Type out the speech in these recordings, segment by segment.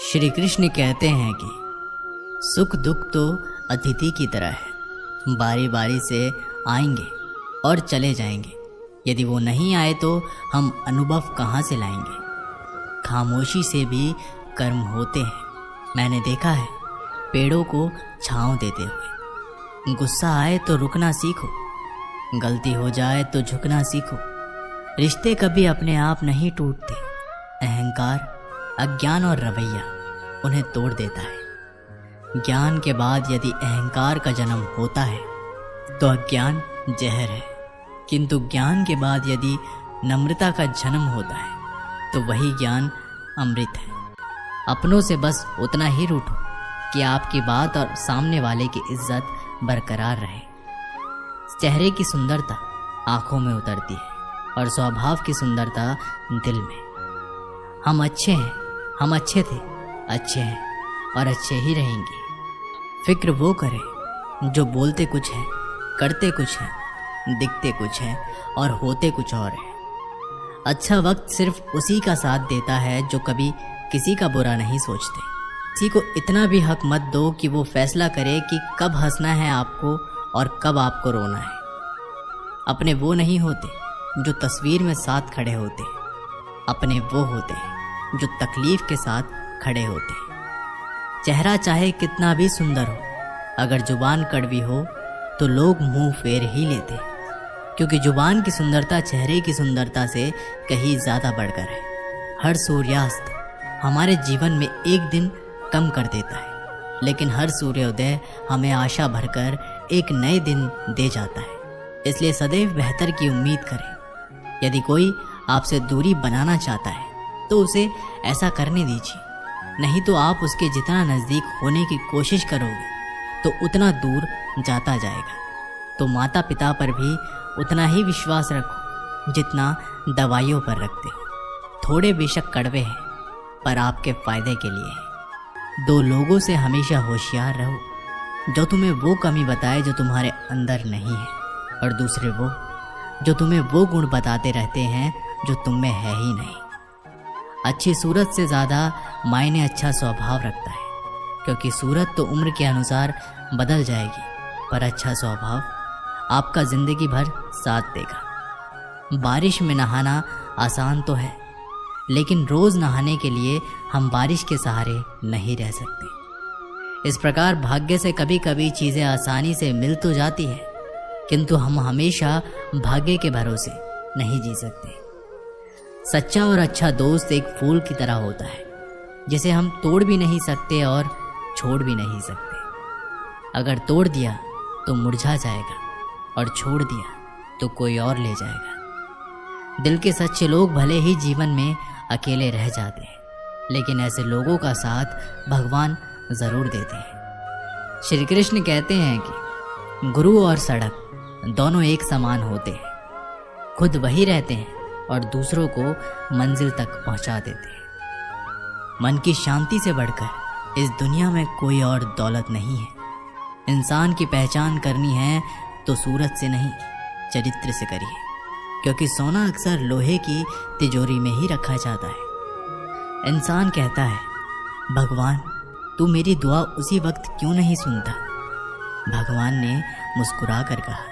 श्री कृष्ण कहते हैं कि सुख दुख तो अतिथि की तरह है, बारी बारी से आएंगे और चले जाएंगे। यदि वो नहीं आए तो हम अनुभव कहाँ से लाएंगे। खामोशी से भी कर्म होते हैं। मैंने देखा है पेड़ों को छांव देते हुए। गुस्सा आए तो रुकना सीखो, गलती हो जाए तो झुकना सीखो। रिश्ते कभी अपने आप नहीं टूटते। अहंकार, अज्ञान और रवैया उन्हें तोड़ देता है। ज्ञान के बाद यदि अहंकार का जन्म होता है तो अज्ञान जहर है, किंतु ज्ञान के बाद यदि नम्रता का जन्म होता है तो वही ज्ञान अमृत है। अपनों से बस उतना ही रूठो कि आपकी बात और सामने वाले की इज्जत बरकरार रहे। चेहरे की सुंदरता आंखों में उतरती है और स्वभाव की सुंदरता दिल में। हम अच्छे हैं, हम अच्छे थे, अच्छे हैं और अच्छे ही रहेंगे। फिक्र वो करे जो बोलते कुछ है, करते कुछ है, दिखते कुछ है और होते कुछ और है। अच्छा वक्त सिर्फ उसी का साथ देता है जो कभी किसी का बुरा नहीं सोचते। किसी को इतना भी हक मत दो कि वो फैसला करे कि कब हंसना है आपको और कब आपको रोना है। अपने वो नहीं होते जो तस्वीर में साथ खड़े होते, अपने वो होते हैं जो तकलीफ के साथ खड़े होते। चेहरा चाहे कितना भी सुंदर हो, अगर जुबान कड़वी हो तो लोग मुंह फेर ही लेते, क्योंकि जुबान की सुंदरता चेहरे की सुंदरता से कहीं ज़्यादा बढ़कर है। हर सूर्यास्त हमारे जीवन में एक दिन कम कर देता है, लेकिन हर सूर्योदय हमें आशा भरकर एक नए दिन दे जाता है। इसलिए सदैव बेहतर की उम्मीद करें। यदि कोई आपसे दूरी बनाना चाहता है तो उसे ऐसा करने दीजिए, नहीं तो आप उसके जितना नज़दीक होने की कोशिश करोगे तो उतना दूर जाता जाएगा। तो माता पिता पर भी उतना ही विश्वास रखो जितना दवाइयों पर रखते हो। थोड़े बेशक कड़वे हैं पर आपके फ़ायदे के लिए हैं। दो लोगों से हमेशा होशियार रहो जो तुम्हें वो कमी बताए जो तुम्हारे अंदर नहीं है, और दूसरे वो जो तुम्हें वो गुण बताते रहते हैं जो तुम में है ही नहीं। अच्छी सूरत से ज़्यादा मायने अच्छा स्वभाव रखता है, क्योंकि सूरत तो उम्र के अनुसार बदल जाएगी, पर अच्छा स्वभाव आपका ज़िंदगी भर साथ देगा। बारिश में नहाना आसान तो है, लेकिन रोज़ नहाने के लिए हम बारिश के सहारे नहीं रह सकते। इस प्रकार भाग्य से कभी कभी चीज़ें आसानी से मिल तो जाती है, किंतु हम हमेशा भाग्य के भरोसे नहीं जी सकते। सच्चा और अच्छा दोस्त एक फूल की तरह होता है, जिसे हम तोड़ भी नहीं सकते और छोड़ भी नहीं सकते। अगर तोड़ दिया तो मुरझा जाएगा और छोड़ दिया तो कोई और ले जाएगा। दिल के सच्चे लोग भले ही जीवन में अकेले रह जाते हैं, लेकिन ऐसे लोगों का साथ भगवान ज़रूर देते हैं। श्री कृष्ण कहते हैं कि गुरु और सड़क दोनों एक समान होते हैं। खुद वही रहते हैं और दूसरों को मंजिल तक पहुंचा देते हैं। मन की शांति से बढ़कर इस दुनिया में कोई और दौलत नहीं है। इंसान की पहचान करनी है तो सूरत से नहीं, चरित्र से करिए, क्योंकि सोना अक्सर लोहे की तिजोरी में ही रखा जाता है। इंसान कहता है, भगवान तू मेरी दुआ उसी वक्त क्यों नहीं सुनता। भगवान ने मुस्कुरा कर कहा,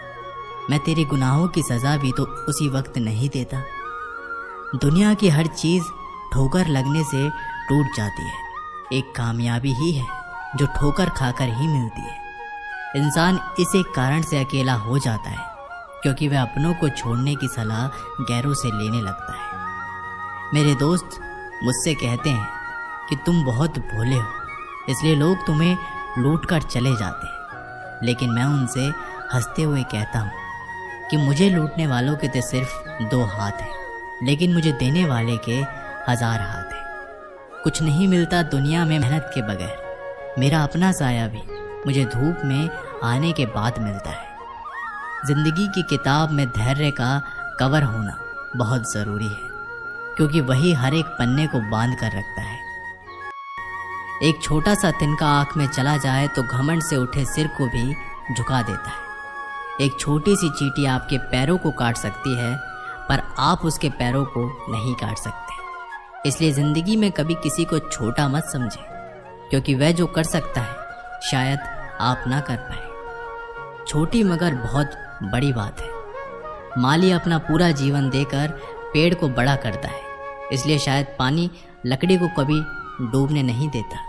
मैं तेरे गुनाहों की सज़ा भी तो उसी वक्त नहीं देता। दुनिया की हर चीज़ ठोकर लगने से टूट जाती है। एक कामयाबी ही है जो ठोकर खाकर ही मिलती है। इंसान इस एक कारण से अकेला हो जाता है, क्योंकि वह अपनों को छोड़ने की सलाह गैरों से लेने लगता है। मेरे दोस्त मुझसे कहते हैं कि तुम बहुत भोले हो, इसलिए लोग तुम्हें लूट कर चले जाते हैं। लेकिन मैं उनसे हंसते हुए कहता हूँ कि मुझे लूटने वालों के तो सिर्फ 2 हाथ हैं, लेकिन मुझे देने वाले के 1000 हाथ हैं। कुछ नहीं मिलता दुनिया में मेहनत के बगैर। मेरा अपना साया भी मुझे धूप में आने के बाद मिलता है। जिंदगी की किताब में धैर्य का कवर होना बहुत ज़रूरी है, क्योंकि वही हर एक पन्ने को बांध कर रखता है। एक छोटा सा तिनका आँख में चला जाए तो घमंड से उठे सिर को भी झुका देता है। एक छोटी सी चींटी आपके पैरों को काट सकती है, पर आप उसके पैरों को नहीं काट सकते। इसलिए जिंदगी में कभी किसी को छोटा मत समझे, क्योंकि वह जो कर सकता है शायद आप ना कर पाए। छोटी मगर बहुत बड़ी बात है। माली अपना पूरा जीवन देकर पेड़ को बड़ा करता है, इसलिए शायद पानी लकड़ी को कभी डूबने नहीं देता।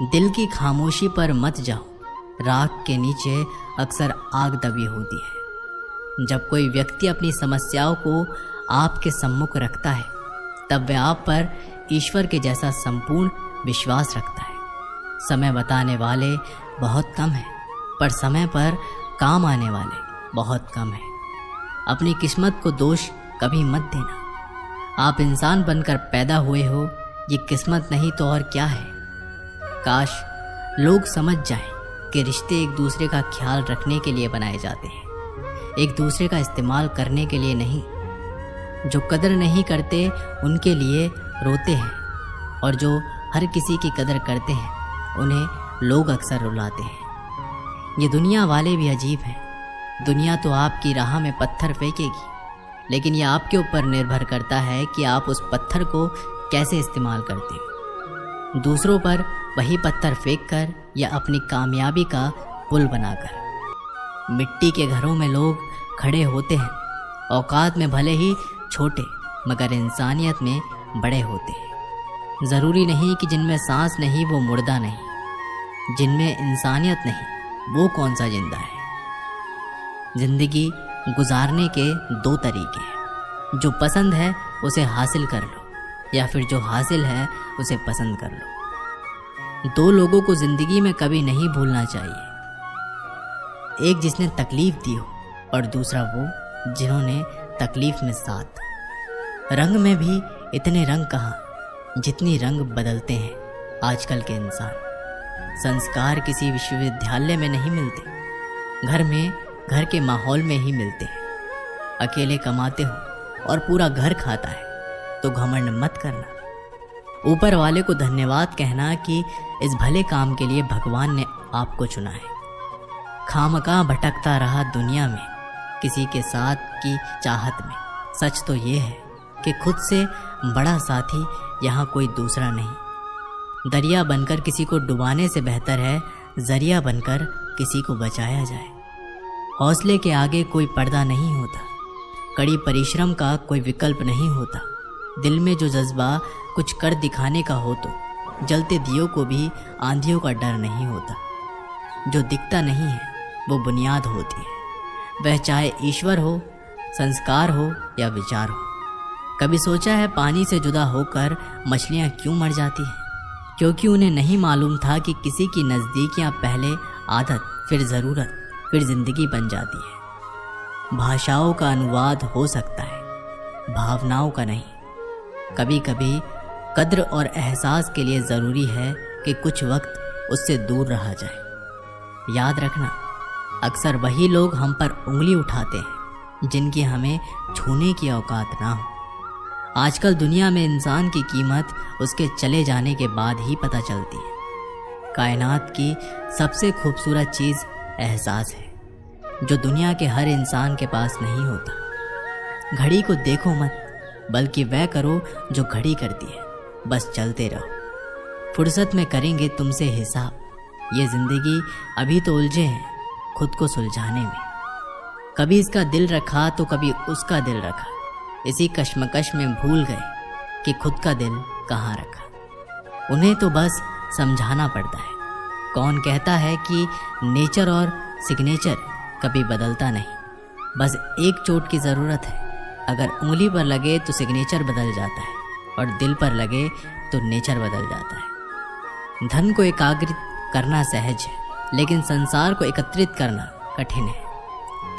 दिल की खामोशी पर मत जाओ, राख के नीचे अक्सर आग दबी होती है। जब कोई व्यक्ति अपनी समस्याओं को आपके सम्मुख रखता है, तब वह आप पर ईश्वर के जैसा संपूर्ण विश्वास रखता है। समय बताने वाले बहुत कम हैं, पर समय पर काम आने वाले बहुत कम हैं। अपनी किस्मत को दोष कभी मत देना। आप इंसान बनकर पैदा हुए हो, ये किस्मत नहीं तो और क्या है। काश लोग समझ जाएं कि रिश्ते एक दूसरे का ख्याल रखने के लिए बनाए जाते हैं, एक दूसरे का इस्तेमाल करने के लिए नहीं। जो कदर नहीं करते उनके लिए रोते हैं, और जो हर किसी की कदर करते हैं उन्हें लोग अक्सर रुलाते हैं। ये दुनिया वाले भी अजीब हैं। दुनिया तो आपकी राह में पत्थर फेंकेगी, लेकिन यह आपके ऊपर निर्भर करता है कि आप उस पत्थर को कैसे इस्तेमाल करते हो। दूसरों पर वही पत्थर फेंककर या अपनी कामयाबी का पुल बनाकर। मिट्टी के घरों में लोग खड़े होते हैं, औकात में भले ही छोटे मगर इंसानियत में बड़े होते हैं। ज़रूरी नहीं कि जिनमें सांस नहीं वो मुर्दा नहीं, जिनमें इंसानियत नहीं वो कौन सा जिंदा है। जिंदगी गुजारने के दो तरीके हैं, जो पसंद है उसे हासिल कर लो, या फिर जो हासिल है उसे पसंद कर लो। दो लोगों को जिंदगी में कभी नहीं भूलना चाहिए, एक जिसने तकलीफ दी हो और दूसरा वो जिन्होंने तकलीफ में साथ। रंग में भी इतने रंग कहाँ जितनी रंग बदलते हैं आजकल के इंसान। संस्कार किसी विश्वविद्यालय में नहीं मिलते, घर में घर के माहौल में ही मिलते हैं। अकेले कमाते हो और पूरा घर खाता है तो घमंड मत करना। ऊपर वाले को धन्यवाद कहना कि इस भले काम के लिए भगवान ने आपको चुना है। खामखा भटकता रहा दुनिया में किसी के साथ की चाहत में। सच तो ये है कि खुद से बड़ा साथी यहाँ कोई दूसरा नहीं। दरिया बनकर किसी को डुबाने से बेहतर है जरिया बनकर किसी को बचाया जाए। हौसले के आगे कोई पर्दा नहीं होता, कड़ी परिश्रम का कोई विकल्प नहीं होता। दिल में जो जज्बा कुछ कर दिखाने का हो तो जलते दियों को भी आंधियों का डर नहीं होता। जो दिखता नहीं है वो बुनियाद होती है, वह चाहे ईश्वर हो, संस्कार हो या विचार हो। कभी सोचा है पानी से जुदा होकर मछलियाँ क्यों मर जाती हैं? क्योंकि उन्हें नहीं मालूम था कि किसी की नज़दीकियाँ पहले आदत, फिर ज़रूरत, फिर ज़िंदगी बन जाती है। भाषाओं का अनुवाद हो सकता है, भावनाओं का नहीं। कभी कभी कद्र और एहसास के लिए ज़रूरी है कि कुछ वक्त उससे दूर रहा जाए। याद रखना, अक्सर वही लोग हम पर उंगली उठाते हैं जिनकी हमें छूने की औकात ना हो। आजकल दुनिया में इंसान की कीमत उसके चले जाने के बाद ही पता चलती है। कायनात की सबसे खूबसूरत चीज़ एहसास है, जो दुनिया के हर इंसान के पास नहीं होता। घड़ी को देखो मत, बल्कि वह करो जो घड़ी करती है। बस चलते रहो, फुर्सत में करेंगे तुमसे हिसाब। ये ज़िंदगी अभी तो उलझे हैं खुद को सुलझाने में। कभी इसका दिल रखा तो कभी उसका दिल रखा, इसी कश्मकश में भूल गए कि खुद का दिल कहाँ रखा। उन्हें तो बस समझाना पड़ता है। कौन कहता है कि नेचर और सिग्नेचर कभी बदलता नहीं? बस एक चोट की ज़रूरत है। अगर उंगली पर लगे तो सिग्नेचर बदल जाता है, और दिल पर लगे तो नेचर बदल जाता है। धन को एकाग्रित करना सहज है, लेकिन संसार को एकत्रित करना कठिन है।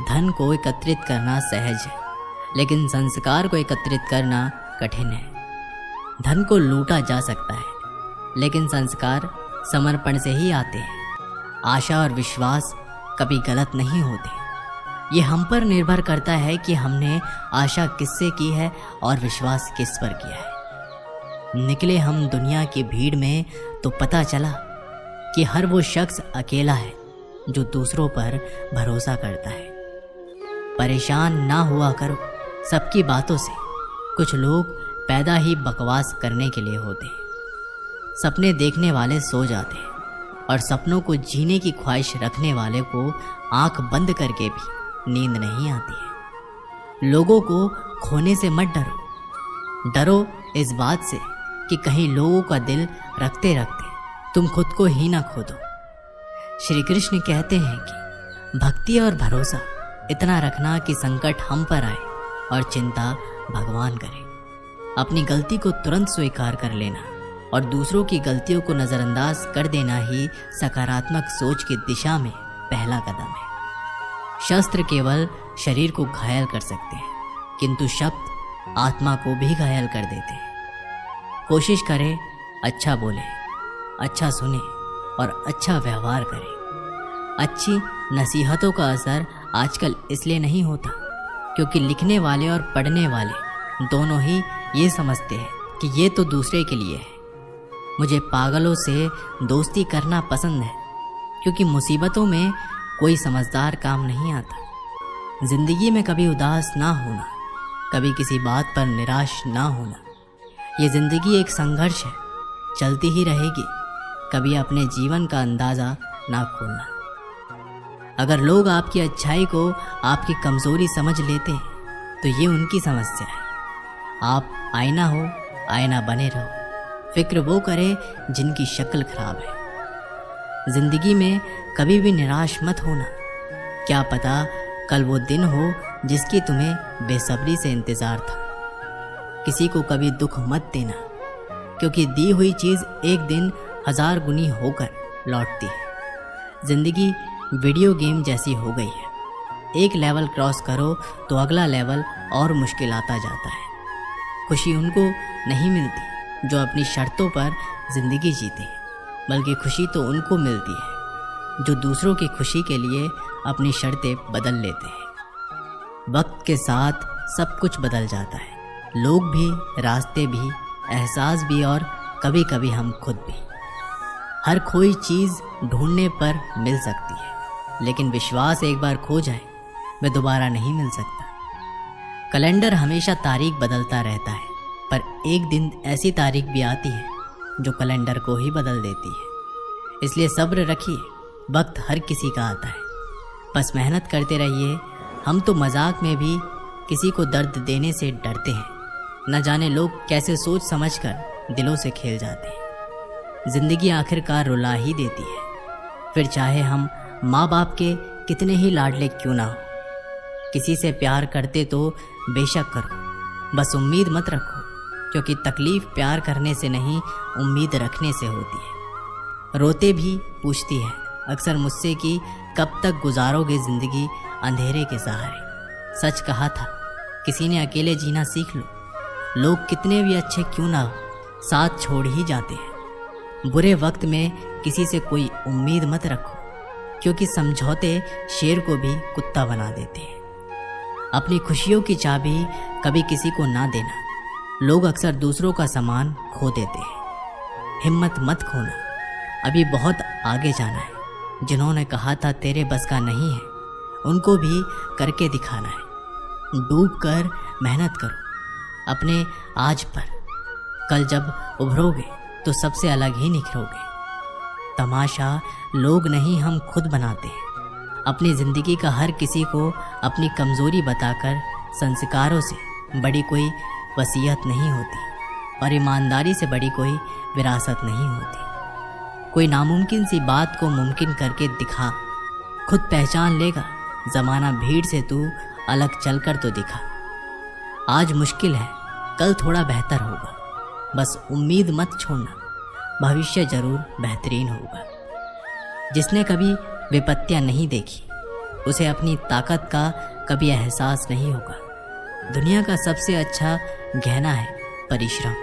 धन को एकत्रित करना सहज है, लेकिन संस्कार को एकत्रित करना कठिन है। धन को लूटा जा सकता है, लेकिन संस्कार समर्पण से ही आते हैं। आशा और विश्वास कभी गलत नहीं होते। ये हम पर निर्भर करता है कि हमने आशा किससे की है और विश्वास किस पर किया है। निकले हम दुनिया की भीड़ में तो पता चला कि हर वो शख्स अकेला है जो दूसरों पर भरोसा करता है। परेशान ना हुआ करो सबकी बातों से। कुछ लोग पैदा ही बकवास करने के लिए होते हैं। सपने देखने वाले सो जाते हैं और सपनों को जीने की ख्वाहिश रखने वाले को आंख बंद करके भी नींद नहीं आती है। लोगों को खोने से मत डरो, डरो इस बात से कि कहीं लोगों का दिल रखते रखते तुम खुद को ही ना खो दो। श्री कृष्ण कहते हैं कि भक्ति और भरोसा इतना रखना कि संकट हम पर आए और चिंता भगवान करे। अपनी गलती को तुरंत स्वीकार कर लेना और दूसरों की गलतियों को नज़रअंदाज कर देना ही सकारात्मक सोच की दिशा में पहला कदम है। शस्त्र केवल शरीर को घायल कर सकते हैं, किंतु शब्द आत्मा को भी घायल कर देते हैं। कोशिश करें अच्छा बोले, अच्छा सुने और अच्छा व्यवहार करें। अच्छी नसीहतों का असर आजकल इसलिए नहीं होता क्योंकि लिखने वाले और पढ़ने वाले दोनों ही ये समझते हैं कि ये तो दूसरे के लिए है। मुझे पागलों से दोस्ती करना पसंद है क्योंकि मुसीबतों में कोई समझदार काम नहीं आता। जिंदगी में कभी उदास ना होना, कभी किसी बात पर निराश ना होना। ये जिंदगी एक संघर्ष है, चलती ही रहेगी। कभी अपने जीवन का अंदाज़ा ना खोलना। अगर लोग आपकी अच्छाई को आपकी कमज़ोरी समझ लेते हैं तो ये उनकी समस्या है। आप आईना हो, आईना बने रहो। फिक्र वो करे जिनकी शक्ल खराब है। जिंदगी में कभी भी निराश मत होना। क्या पता कल वो दिन हो जिसकी तुम्हें बेसब्री से इंतज़ार था। किसी को कभी दुख मत देना क्योंकि दी हुई चीज़ एक दिन 1000 गुनी होकर लौटती है। जिंदगी वीडियो गेम जैसी हो गई है। एक लेवल क्रॉस करो तो अगला लेवल और मुश्किल आता जाता है। खुशी उनको नहीं मिलती जो अपनी शर्तों पर ज़िंदगी जीते हैं, बल्कि खुशी तो उनको मिलती है जो दूसरों की खुशी के लिए अपनी शर्तें बदल लेते हैं। वक्त के साथ सब कुछ बदल जाता है, लोग भी, रास्ते भी, एहसास भी और कभी कभी हम खुद भी। हर खोई चीज़ ढूंढने पर मिल सकती है, लेकिन विश्वास एक बार खो जाए वह दोबारा नहीं मिल सकता। कैलेंडर हमेशा तारीख बदलता रहता है, पर एक दिन ऐसी तारीख भी आती है जो कैलेंडर को ही बदल देती है। इसलिए सब्र रखिए, वक्त हर किसी का आता है। बस मेहनत करते रहिए। हम तो मजाक में भी किसी को दर्द देने से डरते हैं। न जाने लोग कैसे सोच समझकर दिलों से खेल जाते हैं। जिंदगी आखिरकार रुला ही देती है, फिर चाहे हम माँ बाप के कितने ही लाडले क्यों ना हो। किसी से प्यार करते तो बेशक करो, बस उम्मीद मत रखो, क्योंकि तकलीफ प्यार करने से नहीं उम्मीद रखने से होती है। रोते भी पूछती है अक्सर मुझसे कि कब तक गुजारोगे ज़िंदगी अंधेरे के सहारे। सच कहा था किसी ने, अकेले जीना सीख लो। लोग कितने भी अच्छे क्यों ना हो, साथ छोड़ ही जाते हैं। बुरे वक्त में किसी से कोई उम्मीद मत रखो, क्योंकि समझौते शेर को भी कुत्ता बना देते हैं। अपनी खुशियों की चाबी कभी किसी को ना देना। लोग अक्सर दूसरों का सामान खो देते हैं। हिम्मत मत खोना, अभी बहुत आगे जाना है। जिन्होंने कहा था तेरे बस का नहीं है, उनको भी करके दिखाना है। डूब कर मेहनत करो अपने आज पर। कल जब उभरोगे तो सबसे अलग ही निखरोगे। तमाशा लोग नहीं, हम खुद बनाते हैं। अपनी ज़िंदगी का हर किसी को अपनी कमज़ोरी बताकर संस्कारों से बड़ी कोई वसीयत नहीं होती और ईमानदारी से बड़ी कोई विरासत नहीं होती। कोई नामुमकिन सी बात को मुमकिन करके दिखा, खुद पहचान लेगा ज़माना भीड़ से। तू अलग चलकर तो दिखा। आज मुश्किल है, कल थोड़ा बेहतर होगा। बस उम्मीद मत छोड़ना, भविष्य ज़रूर बेहतरीन होगा। जिसने कभी विपत्तियां नहीं देखी, उसे अपनी ताकत का कभी एहसास नहीं होगा। दुनिया का सबसे अच्छा गहना है परिश्रम,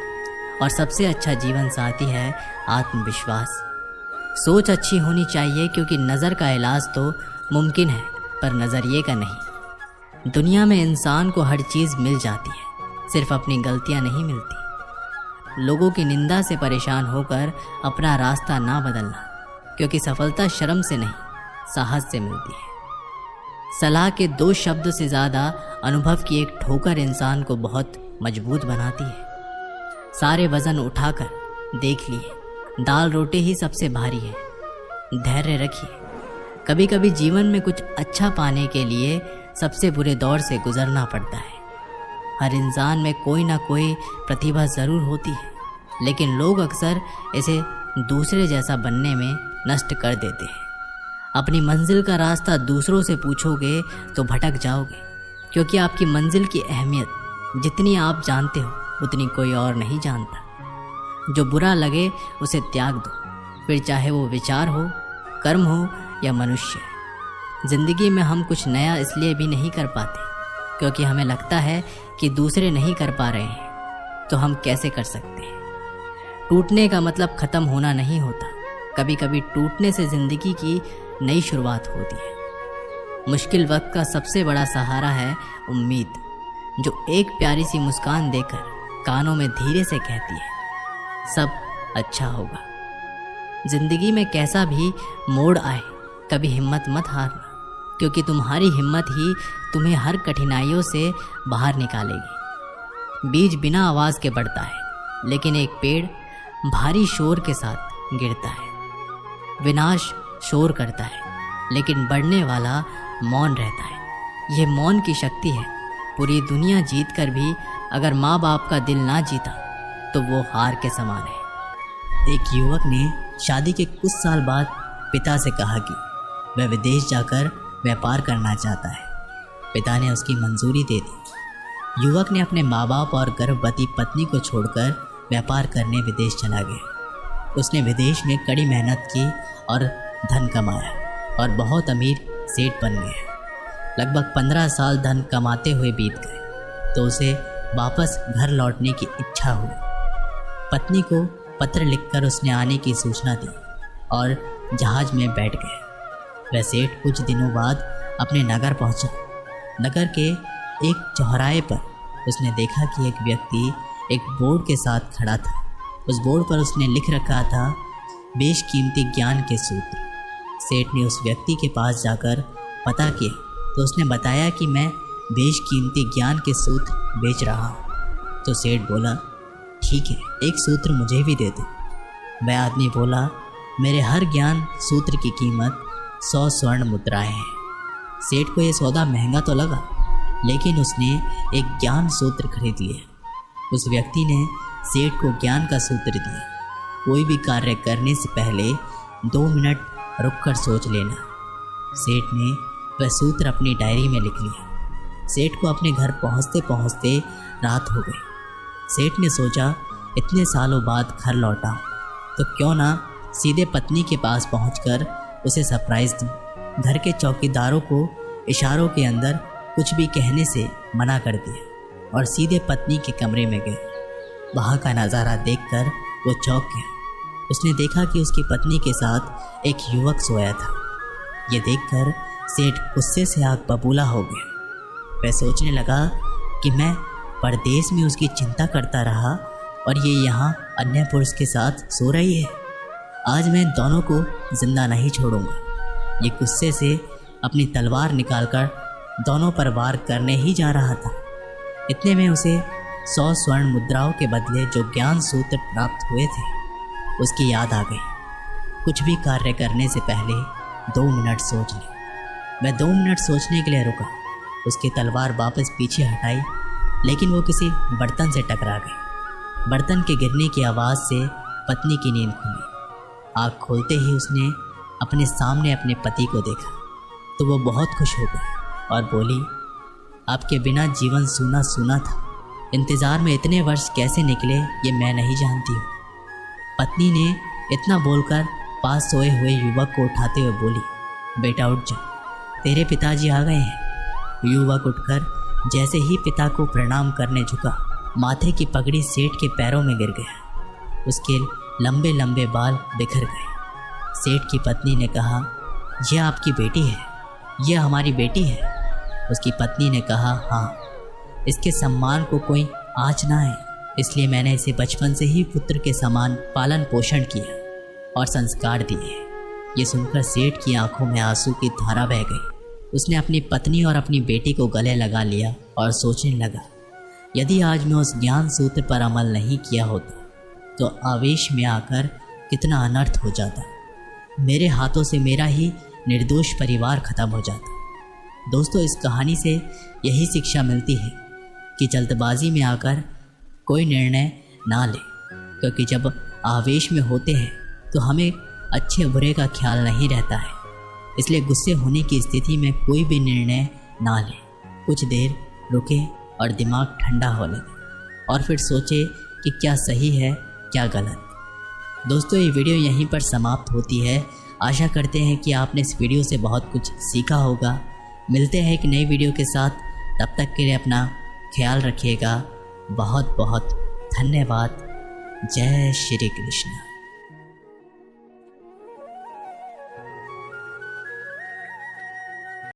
और सबसे अच्छा जीवन साथी है आत्मविश्वास। सोच अच्छी होनी चाहिए, क्योंकि नज़र का इलाज तो मुमकिन है पर नज़रिए का नहीं। दुनिया में इंसान को हर चीज़ मिल जाती है, सिर्फ अपनी गलतियां नहीं मिलती। लोगों की निंदा से परेशान होकर अपना रास्ता ना बदलना, क्योंकि सफलता शर्म से नहीं साहस से मिलती है। सलाह के 2 शब्द से ज़्यादा अनुभव की एक ठोकर इंसान को बहुत मजबूत बनाती है। सारे वजन उठाकर देख लिए, दाल रोटी ही सबसे भारी है। धैर्य रखिए। कभी कभी जीवन में कुछ अच्छा पाने के लिए सबसे बुरे दौर से गुजरना पड़ता है। हर इंसान में कोई ना कोई प्रतिभा ज़रूर होती है, लेकिन लोग अक्सर इसे दूसरे जैसा बनने में नष्ट कर देते हैं। अपनी मंजिल का रास्ता दूसरों से पूछोगे तो भटक जाओगे, क्योंकि आपकी मंजिल की अहमियत जितनी आप जानते हो उतनी कोई और नहीं जानता। जो बुरा लगे उसे त्याग दो, फिर चाहे वो विचार हो, कर्म हो या मनुष्य। ज़िंदगी में हम कुछ नया इसलिए भी नहीं कर पाते क्योंकि हमें लगता है कि दूसरे नहीं कर पा रहे हैं, तो हम कैसे कर सकते हैं। टूटने का मतलब ख़त्म होना नहीं होता। कभी कभी टूटने से ज़िंदगी की नई शुरुआत होती है। मुश्किल वक्त का सबसे बड़ा सहारा है उम्मीद, जो एक प्यारी सी मुस्कान देकर कानों में धीरे से कहती है सब अच्छा होगा। ज़िंदगी में कैसा भी मोड़ आए, कभी हिम्मत मत हारना, क्योंकि तुम्हारी हिम्मत ही तुम्हें हर कठिनाइयों से बाहर निकालेगी। बीज बिना आवाज़ के बढ़ता है, लेकिन एक पेड़ भारी शोर के साथ गिरता है। विनाश शोर करता है, लेकिन बढ़ने वाला मौन रहता है। ये मौन की शक्ति है। पूरी दुनिया जीत कर भी अगर माँ बाप का दिल ना जीता तो वो हार के समान है। एक युवक ने शादी के कुछ साल बाद पिता से कहा कि वह विदेश जाकर व्यापार करना चाहता है। पिता ने उसकी मंजूरी दे दी। युवक ने अपने माँ बाप और गर्भवती पत्नी को छोड़कर व्यापार करने विदेश चला गया। उसने विदेश में कड़ी मेहनत की और धन कमाया और बहुत अमीर सेठ बन गया। लगभग 15 साल धन कमाते हुए बीत गए तो उसे वापस घर लौटने की इच्छा हुई। पत्नी को पत्र लिखकर उसने आने की सूचना दी और जहाज में बैठ गए। वह सेठ कुछ दिनों बाद अपने नगर पहुंचा। नगर के एक चौराहे पर उसने देखा कि एक व्यक्ति एक बोर्ड के साथ खड़ा था। उस बोर्ड पर उसने लिख रखा था बेशकीमती ज्ञान के सूत्र। सेठ ने उस व्यक्ति के पास जाकर पता किया तो उसने बताया कि मैं बेशकीमती ज्ञान के सूत्र बेच रहा हूँ। तो सेठ बोला ठीक है, एक सूत्र मुझे भी दे दो। वह आदमी बोला मेरे हर ज्ञान सूत्र की कीमत 100 स्वर्ण मुद्राएं हैं। सेठ को यह सौदा महंगा तो लगा, लेकिन उसने एक ज्ञान सूत्र खरीद लिया। उस व्यक्ति ने सेठ को ज्ञान का सूत्र दिया। कोई भी कार्य करने से पहले 2 मिनट रुककर सोच लेना। सेठ ने वह सूत्र अपनी डायरी में लिख लिया। सेठ को अपने घर पहुंचते पहुंचते रात हो गई। सेठ ने सोचा इतने सालों बाद घर लौटा हूं, तो क्यों ना सीधे पत्नी के पास पहुंचकर उसे सरप्राइज़ दूं। घर के चौकीदारों को इशारों के अंदर कुछ भी कहने से मना कर दिया और सीधे पत्नी के कमरे में गए। वहाँ का नज़ारा देखकर वो चौंक गया। उसने देखा कि उसकी पत्नी के साथ एक युवक सोया था। ये देखकर सेठ गुस्से से आग बबूला हो गया। वह सोचने लगा कि मैं परदेश में उसकी चिंता करता रहा और ये यहाँ अन्य पुरुष के साथ सो रही है। आज मैं दोनों को जिंदा नहीं छोड़ूंगा। ये गुस्से से अपनी तलवार निकालकर दोनों पर वार करने ही जा रहा था। इतने में उसे 100 स्वर्ण मुद्राओं के बदले जो ज्ञान सूत्र प्राप्त हुए थे उसकी याद आ गई। कुछ भी कार्य करने से पहले 2 मिनट सोच ले। वह 2 मिनट सोचने के लिए रुका। उसकी तलवार वापस पीछे हटाई, लेकिन वो किसी बर्तन से टकरा गई। बर्तन के गिरने की आवाज़ से पत्नी की नींद खुली। आँख खोलते ही उसने अपने सामने अपने पति को देखा तो वो बहुत खुश हो गई और बोली आपके बिना जीवन सूना सूना था। इंतज़ार में इतने वर्ष कैसे निकले ये मैं नहीं जानती हूँ। पत्नी ने इतना बोलकर पास सोए हुए युवक को उठाते हुए बोली बेटा उठ जा, तेरे पिताजी आ गए हैं। युवक उठकर जैसे ही पिता को प्रणाम करने झुका, माथे की पगड़ी सेठ के पैरों में गिर गया। उसके लंबे लंबे बाल बिखर गए। सेठ की पत्नी ने कहा यह आपकी बेटी है, यह हमारी बेटी है। उसकी पत्नी ने कहा हाँ, इसके सम्मान को कोई आँच ना है, इसलिए मैंने इसे बचपन से ही पुत्र के समान पालन पोषण किया और संस्कार दिए। ये सुनकर सेठ की आंखों में आंसू की धारा बह गई। उसने अपनी पत्नी और अपनी बेटी को गले लगा लिया और सोचने लगा यदि आज मैं उस ज्ञान सूत्र पर अमल नहीं किया होता तो आवेश में आकर कितना अनर्थ हो जाता। मेरे हाथों से मेरा ही निर्दोष परिवार खत्म हो जाता। दोस्तों, इस कहानी से यही शिक्षा मिलती है कि जल्दबाजी में आकर कोई निर्णय ना ले, क्योंकि जब आवेश में होते हैं तो हमें अच्छे बुरे का ख्याल नहीं रहता है। इसलिए गुस्से होने की स्थिति में कोई भी निर्णय ना ले, कुछ देर रुके और दिमाग ठंडा होने दें और फिर सोचे कि क्या सही है क्या गलत। दोस्तों, ये वीडियो यहीं पर समाप्त होती है। आशा करते हैं कि आपने इस वीडियो से बहुत कुछ सीखा होगा। मिलते हैं एक नई वीडियो के साथ, तब तक के लिए अपना ख्याल रखिएगा। बहुत बहुत धन्यवाद। जय श्री कृष्ण।